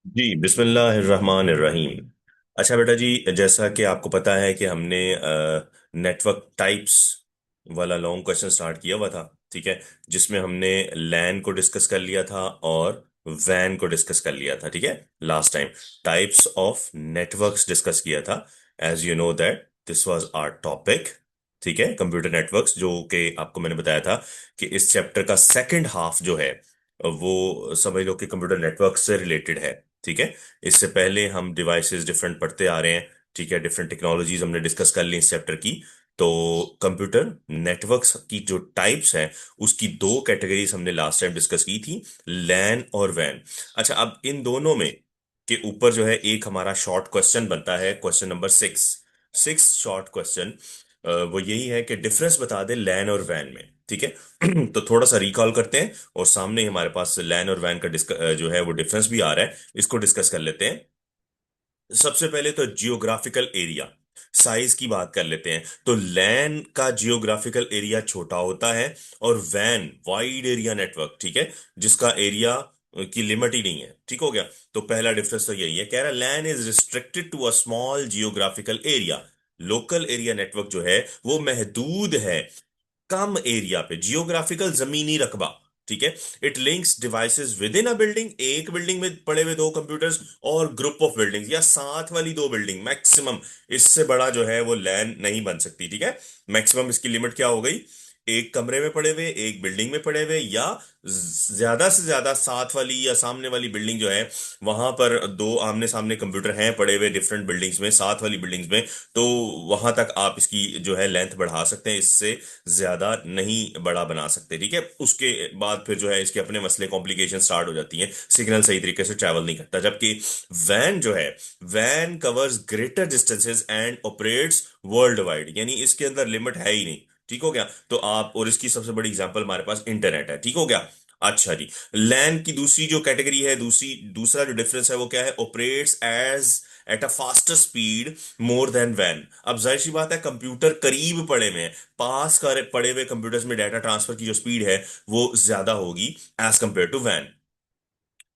जी बिस्मिल्लाहिर्रहमानिर्रहीम। अच्छा बेटा जी, जैसा कि आपको पता है कि हमने नेटवर्क टाइप्स वाला लॉन्ग क्वेश्चन स्टार्ट किया हुआ था। ठीक है, जिसमें हमने लैन को डिस्कस कर लिया था और वैन को डिस्कस कर लिया था। ठीक है, last time types of networks discuss किया था। As you know that this was our topic. ठीक है, कंप्यूटर नेटवर्क्स, जो कि आपको मैंने बताया था कि इस चैप्टर का सेकंड हाफ जो है वो समझ लो कि कंप्यूटर नेटवर्क से रिलेटेड है। ठीक है, इससे पहले हम डिवाइसेस डिफरेंट पढ़ते आ रहे हैं। ठीक है, डिफरेंट टेक्नोलॉजीज हमने डिस्कस कर ली इस चैप्टर की। तो कंप्यूटर नेटवर्क्स की जो टाइप्स हैं उसकी दो कैटेगरीज हमने लास्ट टाइम डिस्कस की थी, लैन और वैन। अच्छा, अब इन दोनों में के ऊपर जो है एक हमारा शॉर्ट क्वेश्चन बनता है, question number six. Six short question वो यही है कि डिफरेंस बता दे लैन और वैन में। ठीक है, तो थोड़ा सा रिकॉल करते हैं और सामने ही हमारे पास लैन और वैन का जो है वो डिफरेंस भी आ रहा है, इसको डिस्कस कर लेते हैं। सबसे पहले तो जियोग्राफिकल एरिया, साइज की बात कर लेते हैं। तो लैन का जियोग्राफिकल एरिया छोटा होता है और वैन वाइड एरिया नेटवर्क, ठीक है, जिसका एरिया की लिमिट ही नहीं है। ठीक हो गया। तो पहला डिफरेंस तो यही है, कह रहा LAN is restricted to a small geographical area. Local area network जो है वो महदूद है कम एरिया पे, जियोग्राफिकल जमीनी रकबा। ठीक है, it links devices with in a building, एक बिल्डिंग में पड़े हुए दो कंप्यूटर्स और ग्रुप ऑफ बिल्डिंग्स या साथ वाली दो बिल्डिंग मैक्सिमम। इससे बड़ा जो है वो लैन नहीं बन सकती। ठीक है, मैक्सिमम इसकी लिमिट क्या हो गई, एक कमरे में पड़े हुए, एक बिल्डिंग में पड़े हुए, या ज्यादा से ज्यादा साथ वाली या सामने वाली बिल्डिंग जो है वहां पर दो आमने सामने कंप्यूटर हैं पड़े हुए डिफरेंट बिल्डिंग्स में, साथ वाली बिल्डिंग्स में। तो वहां तक आप इसकी जो है लेंथ बढ़ा सकते हैं, इससे ज्यादा नहीं बड़ा बना सकते। ठीक है, उसके बाद फिर जो है इसके अपने मसले कॉम्प्लिकेशन स्टार्ट हो जाती हैं, सिग्नल सही तरीके से ट्रैवल नहीं करता। जबकि वैन जो है, वैन covers greater distances and operates world wide, यानी इसके अंदर लिमिट है ही नहीं। ठीक हो गया। तो आप, और इसकी सबसे बड़ी एग्जांपल हमारे पास इंटरनेट है। ठीक हो गया। अच्छा जी, लैन की दूसरी जो कैटेगरी है, दूसरा जो डिफरेंस है वो क्या है, operates as at a faster speed more than वैन। अब जाहिर सी बात है, कंप्यूटर करीब पड़े में, पड़े हुए कंप्यूटर्स में डाटा ट्रांसफर की जो स्पीड है वो ज्यादा होगी एज कंपेयर टू वैन।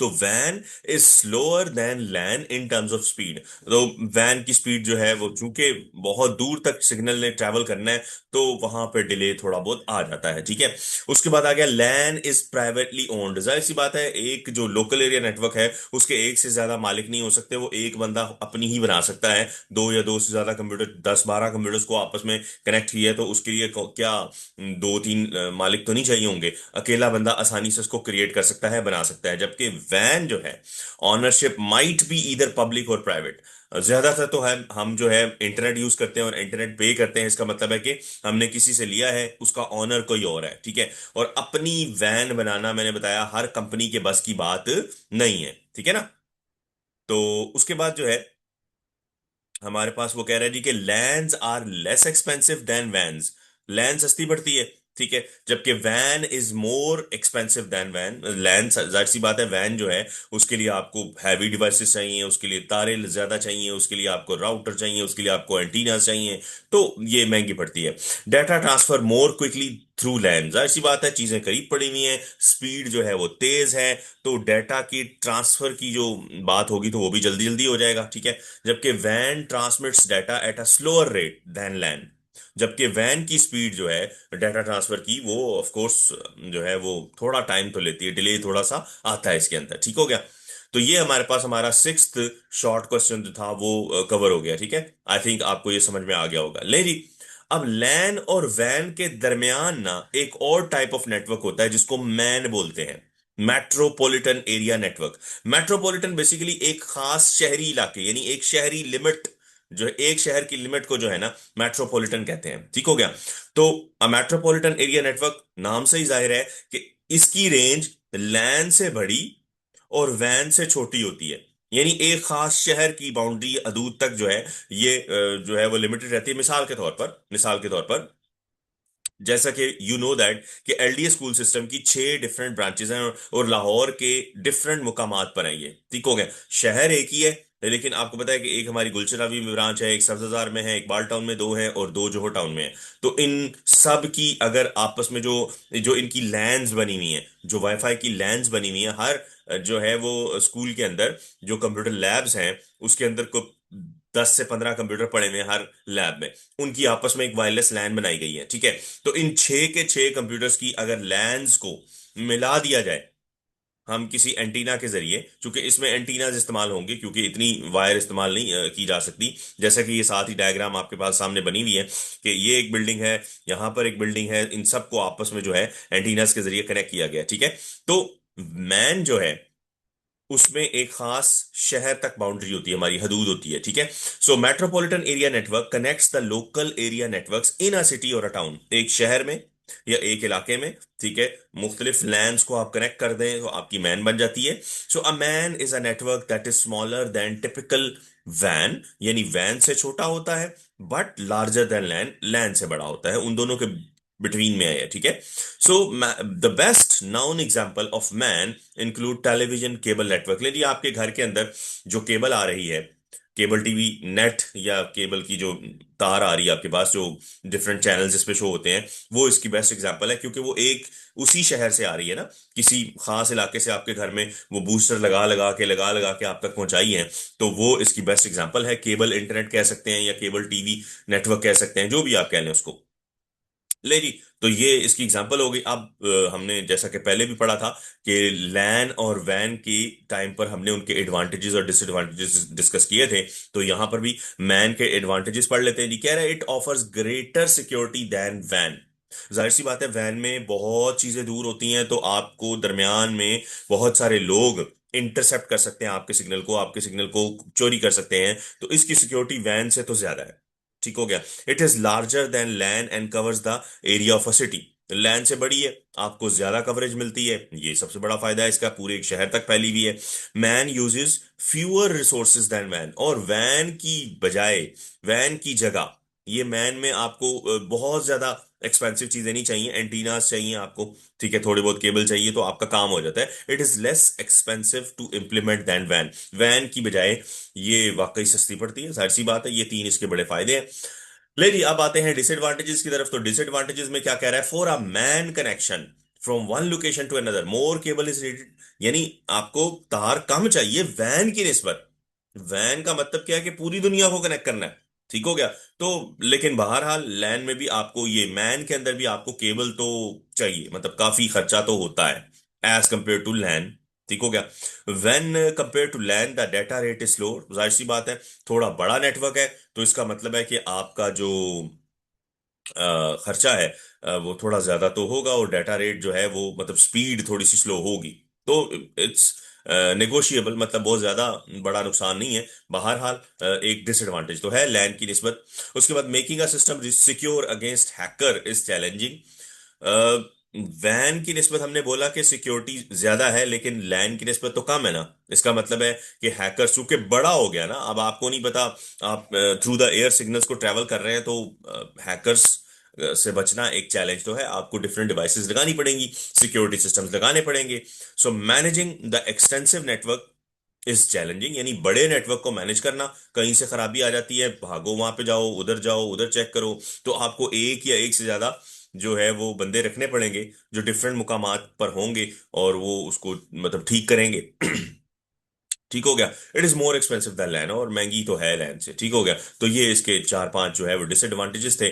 तो वैन is slower than LAN in terms of speed. तो वैन की स्पीड जो है वो चूंकि बहुत दूर तक सिग्नल ने ट्रैवल करना है, तो वहां पे डिले थोड़ा बहुत आ जाता है। ठीक है, उसके बाद आ गया लैन इज प्राइवेटली ओन्ड। जाहिर सी बात है, एक जो लोकल एरिया नेटवर्क है उसके एक से ज्यादा मालिक नहीं हो सकते, वो एक बंदा अपनी ही बना सकता है। दो या दो से ज्यादा कंप्यूटर, 10-12 कंप्यूटर्स को आपस में कनेक्ट किया है तो उसके लिए क्या दो तीन मालिक तो नहीं चाहिए होंगे। अकेला बंदा आसानी से उसको क्रिएट कर सकता है, बना सकता है। जबकि वैन जो है, ownership might be either public और प्राइवेट। ज्यादातर तो है हम जो है इंटरनेट यूज करते हैं और इंटरनेट पे करते हैं, इसका मतलब है कि हमने किसी से लिया है, उसका ऑनर कोई और है। ठीक है, और अपनी वैन बनाना, मैंने बताया, हर कंपनी के बस की बात नहीं है। ठीक है ना। तो उसके बाद जो है हमारे पास वो कह रहा है जी कि lands are less expensive than vans. Land सस्ती पड़ती है, ठीक है, जबकि van is more expensive than van. Land, जाहिर सी बात है, वैन जो है उसके लिए आपको हैवी डिवाइसेस चाहिए, उसके लिए तारे ज्यादा चाहिए, उसके लिए आपको राउटर चाहिए, उसके लिए आपको एंटीनास चाहिए। तो ये महंगी पड़ती है। Data transfer more quickly through land, जाहिर सी बात है, चीजें करीब पड़ी हुई हैं, स्पीड जो है वो तेज है, तो डाटा की ट्रांसफर की जो बात होगी तो वो भी जल्दी जल्दी हो जाएगा। ठीक है, जबकि वैन transmits data at a slower rate than LAN. जबकि वैन की स्पीड जो है डाटा ट्रांसफर की, वो ऑफ कोर्स जो है वो थोड़ा टाइम तो लेती है, डिले थोड़ा सा आता है इसके अंदर। ठीक हो गया। तो ये हमारे पास हमारा सिक्स्थ शॉर्ट क्वेश्चन जो था वो कवर हो गया। ठीक है, आई थिंक आपको ये समझ में आ गया होगा। ले जी, अब लैन और वैन के दरमियान ना एक और टाइप ऑफ नेटवर्क होता है जिसको मैन बोलते हैं, metropolitan area network. Metropolitan basically एक खास शहरी इलाके, यानी एक शहरी लिमिट, जो है एक शहर की लिमिट को जो है ना मेट्रोपॉलिटन कहते हैं। ठीक हो गया। तो मेट्रोपॉलिटन एरिया नेटवर्क, नाम से ही जाहिर है कि इसकी रेंज लैन से बड़ी और वैन से छोटी होती है। यानी एक खास शहर की बाउंड्री हदूद तक जो है ये जो है वो लिमिटेड रहती है। मिसाल के तौर पर जैसा कि यू नो दैट कि एलडीए स्कूल सिस्टम की 6 डिफरेंट ब्रांचेस हैं और लाहौर के डिफरेंट मुकामात पर हैं ये। ठीक हो गया। शहर एक ही है, लेकिन आपको पता है कि एक हमारी गुलशरावी में ब्रांच है, एक सब्जाजार में है, एक बाल टाउन में दो है और दो जोहर टाउन में है। तो इन सब की अगर आपस में जो जो इनकी लैंड्स बनी हुई हैं, जो वाईफाई की लैंड्स बनी हुई हैं, हर जो है वो स्कूल के अंदर जो कंप्यूटर लैब्स हैं उसके अंदर को 10 से 15 कंप्यूटर पड़े हुए हैं हर लैब में। उनकी आपस में एक वायरलेस लैन बनाई गई है, ठीक है। तो इन 6 के 6 कंप्यूटर्स की अगर लैंस को मिला दिया जाए हम किसी एंटीना के जरिए, क्योंकि इसमें एंटीनाज इस्तेमाल होंगे क्योंकि इतनी वायर इस्तेमाल नहीं की जा सकती। जैसा कि ये साथ ही डायग्राम आपके पास सामने बनी हुई है कि ये एक बिल्डिंग है, यहां पर एक बिल्डिंग है, इन सबको आपस में जो है एंटीनाज के जरिए कनेक्ट किया गया, ठीक है। तो मैन जो है उसमें एक खास शहर तक बाउंड्री होती है, हमारी हदूद होती है, ठीक है। So metropolitan area network connects the local area networks in a city और अ टाउन। एक शहर में या एक इलाके में, ठीक है, मुख्तलिफ लैंड्स को आप कनेक्ट कर दें तो आपकी मैन बन जाती है। So a MAN is a network that is smaller than typical वैन, यानी वैन से छोटा होता है but larger than LAN, LAN से बड़ा होता है, उन दोनों के बिटवीन में है, ठीक है। So the best noun example of man include television cable network. यदि आपके घर के अंदर जो केबल आ रही है, केबल टीवी नेट या केबल की जो तार आ रही है आपके पास, जो डिफरेंट चैनल्स जिस पे शो होते हैं, वो इसकी बेस्ट एग्जांपल है क्योंकि वो एक उसी शहर से आ रही है ना, किसी खास इलाके से आपके घर में वो बूस्टर लगा लगा के आप तक पहुंचाई है। तो वो इसकी बेस्ट एग्जांपल है। केबल इंटरनेट कह सकते हैं या केबल टीवी नेटवर्क कह सकते हैं, जो भी आप कह लें उसको। ले जी। तो ये इसकी एग्जांपल हो गई। अब हमने जैसा कि पहले भी पढ़ा था कि लैन और वैन की टाइम पर हमने उनके एडवांटेजेस और डिसएडवांटेजेस डिस्कस किए थे। तो यहां पर भी मैन के एडवांटेजेस पढ़ लेते हैं जी। कह रहा है it offers greater security than वैन। जाहिर सी बात है, वैन में बहुत चीजें दूर होती हैं तो आपको दरमियान में बहुत सारे लोग इंटरसेप्ट कर सकते हैं आपके सिग्नल को चोरी कर सकते हैं। तो इसकी सिक्योरिटी वैन से तो ज्यादा है, ठीक हो गया। It is larger than land and covers the area of a city. Land से बड़ी है, आपको ज्यादा कवरेज मिलती है, ये सबसे बड़ा फायदा है इसका, पूरे एक शहर तक फैली हुई है। Man uses fewer resources than van, और वैन की बजाय, वैन की जगह ये मैन में आपको बहुत ज्यादा एक्सपेंसिव चीजें नहीं चाहिए, एंटीनास चाहिए आपको, ठीक है, थोड़े बहुत केबल चाहिए तो आपका काम हो जाता है। It is less expensive to implement than वैन। वैन की बजाय ये वाकई सस्ती पड़ती है, जाहिर सी बात है। ये तीन इसके बड़े फायदे हैं। ले जी, अब आते हैं डिसएडवांटेजेस की तरफ। तो डिसएडवांटेजेस में क्या कह रहा है? For a MAN connection from one location to another more cable is needed. यानी आपको तार कम चाहिए वैन की निस्बत। वैन का मतलब क्या है कि पूरी दुनिया को कनेक्ट करना है, ठीक हो गया। तो लेकिन बहरहाल लैन में भी आपको, ये मैन के अंदर भी आपको केबल तो चाहिए, मतलब काफी खर्चा तो होता है एज कंपेयर टू लैन, ठीक हो गया। When compare to LAN the data rate is slow. जाहिर सी बात है, थोड़ा बड़ा नेटवर्क है तो इसका मतलब है कि आपका जो खर्चा है वो थोड़ा ज्यादा तो होगा, और डाटा रेट जो है वो मतलब स्पीड थोड़ी सी स्लो होगी। तो इट्स नेगोशिएबल, मतलब बहुत ज्यादा बड़ा नुकसान नहीं है। बहरहाल एक डिसएडवांटेज तो है लैंड की निस्बत। उसके बाद making a system secure against hacker is challenging. वैन की निस्बत हमने बोला कि सिक्योरिटी ज्यादा है, लेकिन लैन की निस्बत तो कम है ना। इसका मतलब है कि हैकर्स, चूंकि बड़ा हो गया ना, अब आपको नहीं पता आप थ्रू द एयर सिग्नल्स को ट्रेवल कर रहे हैं, तो हैकर्स से बचना एक चैलेंज तो है। आपको डिफरेंट डिवाइसेस लगानी पड़ेंगी, सिक्योरिटी सिस्टम्स लगाने पड़ेंगे। So managing the extensive network is challenging, यानी बड़े नेटवर्क को मैनेज करना, कहीं से खराबी आ जाती है, भागो वहां पे जाओ उधर चेक करो, तो आपको एक या एक से ज्यादा जो है वो बंदे रखने पड़ेंगे जो डिफरेंट मुकामात पर होंगे और वो उसको मतलब ठीक करेंगे। ठीक हो गया। It is more expensive than land, और महंगी तो है लैंड से, ठीक हो गया। तो ये इसके 4 5 जो है वो डिसएडवांटेजेस थे।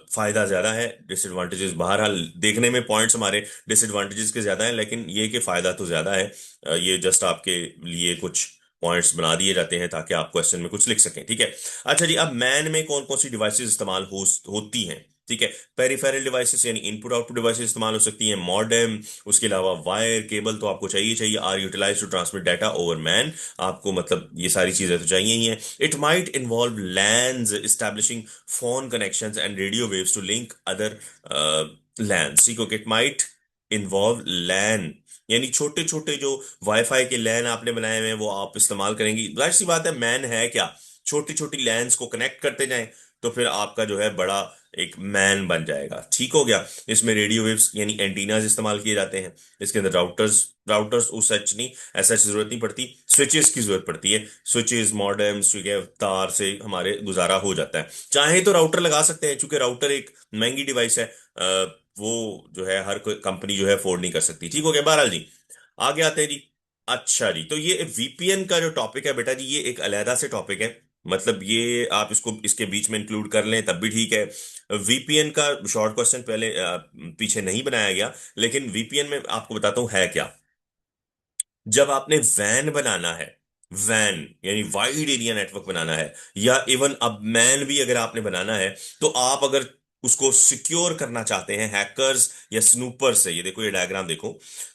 फायदा ज्यादा है, डिसएडवांटेजेस बहरहाल देखने में पॉइंट्स हमारे डिसएडवांटेजेस के ज्यादा है, लेकिन ये कि फायदा तो ज्यादा है। ये जस्ट आपके लिए कुछ पॉइंट्स बना दिए जाते हैं ताकि आप क्वेश्चन में कुछ लिख सकें, ठीक है। अच्छा जी, अब मैन में कौन कौन सी डिवाइसेस इस्तेमाल होती हैं, ठीक है। पेरिफेरल डिवाइसेस यानी इनपुट आउटपुट डिवाइसेस इस्तेमाल हो सकती हैं, मॉडेम, उसके अलावा वायर केबल तो आपको चाहिए चाहिए, are utilise to transmit data over MAN. आपको मतलब ये सारी चीजें तो चाहिए ही हैं। It might involve LANs establishing phone connections and radio waves to link other LANs, ठीक हो। इट माइट इन्वॉल्व लैन, यानी छोटे छोटे जो वाईफाई के लैन आपने बनाए हुए हैं वो आप इस्तेमाल करेंगी। जाहिर सी बात है, मैन है क्या, छोटी छोटी लैंस को कनेक्ट करते जाएं तो फिर आपका जो है बड़ा एक मैन बन जाएगा, ठीक हो गया। इसमें रेडियो वेव्स यानी एंटीनाज इस्तेमाल किए जाते हैं। इसके अंदर राउटर्स, राउटर्स उस सच नहीं, ऐसा जरूरत नहीं पड़ती, स्विचेस की जरूरत पड़ती है। स्विचेस, मॉडेम्स, ठीक है, तार से हमारे गुजारा हो जाता है। चाहे तो राउटर लगा सकते हैं, क्योंकि राउटर एक महंगी डिवाइस है, वो जो है हर कोई कंपनी जो है अफोर्ड नहीं कर सकती, ठीक हो गया। बहरहाल जी, आगे आते हैं जी। अच्छा जी, तो ये वीपीएन का जो टॉपिक है बेटा जी, ये एक अलहदा से टॉपिक है। मतलब ये आप इसको इसके बीच में इंक्लूड कर लें तब भी ठीक है। वीपीएन का शॉर्ट क्वेश्चन पहले पीछे नहीं बनाया गया, लेकिन वीपीएन में आपको बताता हूं है क्या। जब आपने वैन बनाना है, वैन यानी वाइड एरिया नेटवर्क बनाना है, या इवन अब मैन भी अगर आपने बनाना है, तो आप अगर उसको सिक्योर करना चाहते हैं हैकर्स या स्नूपर से, ये देखो ये डायग्राम देखो,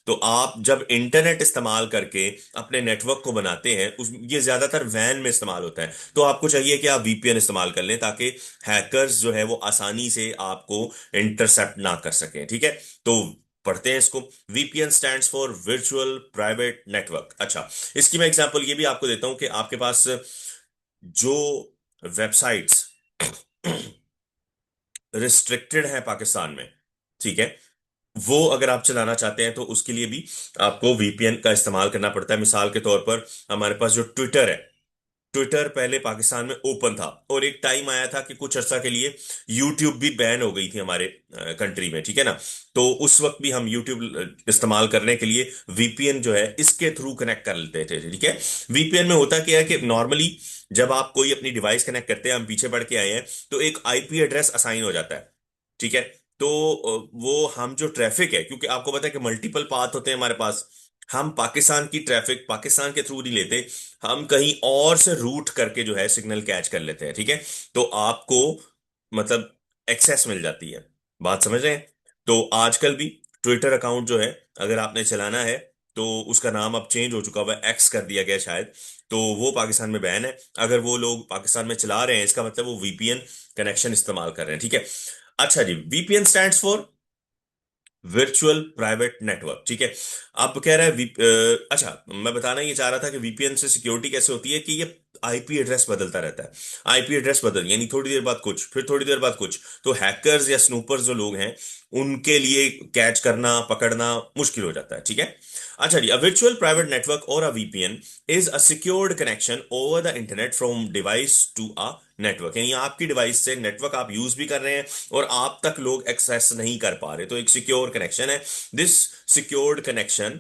तो आप जब इंटरनेट इस्तेमाल करके अपने नेटवर्क को बनाते हैं, उस ये ज्यादातर वैन में इस्तेमाल होता है, तो आपको चाहिए कि आप वीपीएन इस्तेमाल कर लें ताकि हैकर्स जो है वो आसानी से आपको इंटरसेप्ट ना कर सकें, ठीक है। तो पढ़ते हैं इसको। VPN stands for virtual private network. अच्छा, इसकी मैं एग्जांपल ये भी आपको देता हूं कि आपके पास जो वेबसाइट्स रिस्ट्रिक्टेड है पाकिस्तान में, ठीक है, वो अगर आप चलाना चाहते हैं तो उसके लिए भी आपको वीपीएन का इस्तेमाल करना पड़ता है। मिसाल के तौर पर हमारे पास जो ट्विटर है, ट्विटर पहले पाकिस्तान में ओपन था, और एक टाइम आया था कि कुछ अर्सा के लिए यूट्यूब भी बैन हो गई थी हमारे कंट्री में, ठीक है ना। तो उस वक्त भी हम यूट्यूब इस्तेमाल करने के लिए वीपीएन जो है इसके थ्रू कनेक्ट कर लेते थे, ठीक है। वीपीएन में होता क्या है कि नॉर्मली जब आप कोई अपनी डिवाइस कनेक्ट करते हैं, हम पीछे बढ़ के आए हैं, तो एक आईपी एड्रेस असाइन हो जाता है, ठीक है। तो वो हम जो ट्रैफिक है, क्योंकि आपको पता है कि मल्टीपल पाथ होते हैं हमारे पास, हम पाकिस्तान की ट्रैफिक पाकिस्तान के थ्रू नहीं लेते, हम कहीं और से रूट करके जो है सिग्नल कैच कर लेते हैं, ठीक है। तो आपको मतलब एक्सेस मिल जाती है। बात समझ रहे हैं। तो आजकल भी ट्विटर अकाउंट जो है, अगर आपने चलाना है, तो उसका नाम अब चेंज हो चुका हुआ है, एक्स कर दिया गया शायद। तो वो पाकिस्तान में बैन है। अगर वो लोग पाकिस्तान में चला रहे हैं, इसका मतलब वो वीपीएन कनेक्शन इस्तेमाल कर रहे हैं, ठीक है। अच्छा जी, VPN stands for virtual private network, ठीक है। अब कह रहा है अच्छा, मैं बताना ये चाह रहा था कि वीपीएन से सिक्योरिटी कैसे होती है कि ये आईपी एड्रेस बदलता रहता है। आईपी एड्रेस बदल यानी थोड़ी देर बाद कुछ, फिर थोड़ी देर बाद कुछ, तो हैकर्स या स्नूपर्स जो लोग हैं, उनके लिए कैच करना पकड़ना मुश्किल हो जाता है, ठीक है। अच्छा जी, अ वर्चुअल प्राइवेट नेटवर्क और a VPN is a secured connection over the internet from device to a network, यानी आपकी डिवाइस से नेटवर्क आप यूज भी कर रहे हैं और आप तक लोग एक्सेस नहीं कर पा रहे, तो एक सिक्योर कनेक्शन है। This secured connection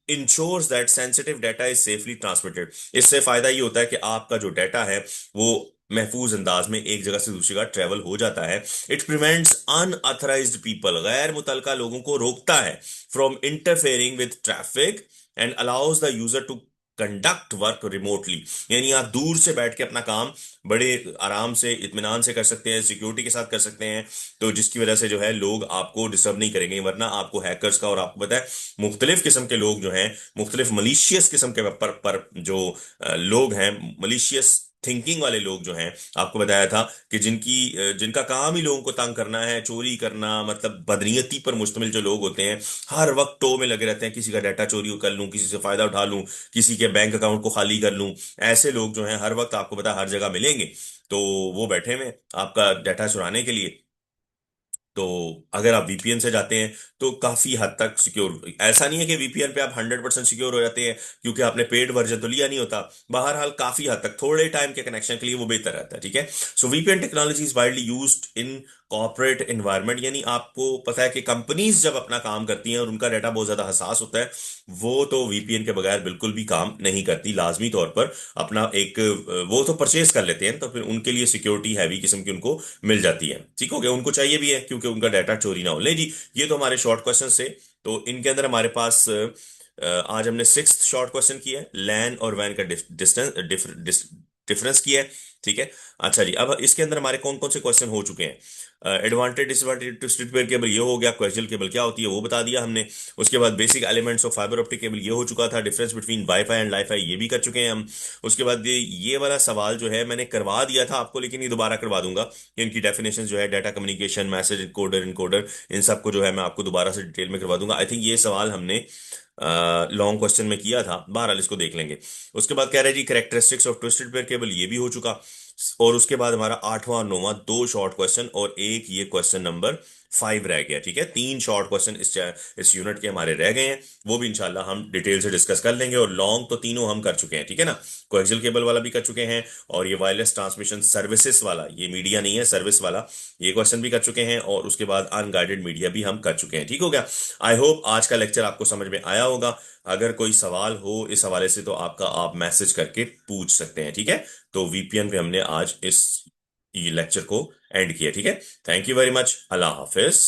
ensures that sensitive data is safely transmitted. इससे फायदा ये होता है कि आपका जो डाटा है वो महफूज अंदाज में एक जगह से दूसरी जगह ट्रेवल हो जाता है। इट प्रिवेंट्स अनऑथराइज्ड पीपल, गैर मुतलका लोगों को रोकता है, from interfering with traffic, and allows the user to conduct work remotely, यानी आप दूर से बैठ के अपना काम बड़े आराम से इत्मीनान से कर सकते हैं, सिक्योरिटी के साथ कर सकते हैं। तो जिसकी वजह से जो है लोग आपको डिस्टर्ब नहीं करेंगे, वरना आपको हैकर्स का, और आपको पता है मुख्तलिफ किस्म के लोग जो हैं, मुख्तलिफ मलिशियस किस्म के पर जो लोग हैं, मलिशियस थिंकिंग वाले लोग जो हैं, आपको बताया था कि जिनका काम ही लोगों को तंग करना है, चोरी करना, मतलब बदनीयती पर मुश्तमिल जो लोग होते हैं, हर वक्त टो में लगे रहते हैं, किसी का डाटा चोरी कर लूं, किसी से फायदा उठा लूं, किसी के बैंक अकाउंट को खाली कर लूं। ऐसे लोग जो हैं हर वक्त आपको पता है हर जगह मिलेंगे। तो वो बैठे हुए हैं आपका डाटा चुराने के लिए। तो अगर आप वीपीएन से जाते हैं तो काफी हद तक सिक्योर, ऐसा नहीं है कि वीपीएन पे आप 100% सिक्योर हो जाते हैं क्योंकि आपने पेड वर्जन तो लिया नहीं होता। बहरहाल काफी हद तक थोड़े टाइम के कनेक्शन के लिए वो बेहतर रहता है, ठीक है। So VPN technology is widely used in corporate environment, यानी आपको पता है कि कंपनीज जब अपना काम करती हैं और उनका डाटा बहुत ज्यादा हसास होता है, वो तो वीपीएन के बगैर बिल्कुल भी काम नहीं करती, लाजमी तौर पर अपना एक वो तो परचेज कर लेते हैं, तो फिर उनके लिए सिक्योरिटी हैवी किस्म की उनको मिल जाती है, ठीक हो गया। उनको चाहिए भी है क्योंकि उनका डाटा चोरी ना हो। ले जी, ये तो हमारे शॉर्ट क्वेश्चन थे। तो इनके अंदर हमारे पास आज हमने सिक्स्थ शॉर्ट क्वेश्चन किया है, लैन और वैन का डिस्टेंस डिफरेंस किया है, ठीक है। अच्छा जी, अब इसके अंदर हमारे कौन कौन से क्वेश्चन हो चुके हैं। Advantage disadvantage to twisted pair cable ये हो गया, कोएक्सियल केबल क्या होती है वो बता दिया हमने। उसके बाद basic elements of fibre optic cable ये हो चुका था, difference between wifi and Li-Fi ये भी कर चुके हैं हम। उसके बाद ये वाला सवाल जो है मैंने करवा दिया था आपको, लेकिन ये दोबारा करवा दूंगा कि इनकी डेफिनेशन जो है, data communication, message encoder, encoder, इन सबको जो है मैं आपको दोबारा से डिटेल में करवा दूंगा। आई थिंक ये सवाल हमने लॉन्ग क्वेश्चन में किया था, बहरहाल इसको देख लेंगे। उसके बाद कह रहे हैं जी characteristics of twisted pair cable ये भी हो चुका। और उसके बाद हमारा आठवां और नौवां दो शॉर्ट क्वेश्चन और एक ये क्वेश्चन नंबर 5 रह गया, ठीक है। 3 शॉर्ट क्वेश्चन इस यूनिट के हमारे रह गए हैं, वो भी इंशाल्लाह हम डिटेल से डिस्कस कर लेंगे। और लॉन्ग तो तीनों हम कर चुके हैं, ठीक है ना। कोएक्सियल केबल वाला भी कर चुके हैं, और ये वायरलेस ट्रांसमिशन सर्विसेज वाला, ये मीडिया नहीं है सर्विस वाला, ये क्वेश्चन भी कर चुके हैं। और उसके बाद अनगाइडेड मीडिया भी हम कर चुके हैं, ठीक हो गया। आई होप आज का लेक्चर आपको समझ में आया होगा। अगर कोई सवाल हो इस हवाले से तो आप मैसेज करके पूछ सकते हैं, ठीक है। तो वीपीएन पे हमने आज इस लेक्चर को एंड किया, ठीक है। Thank you very much, Allah Hafiz.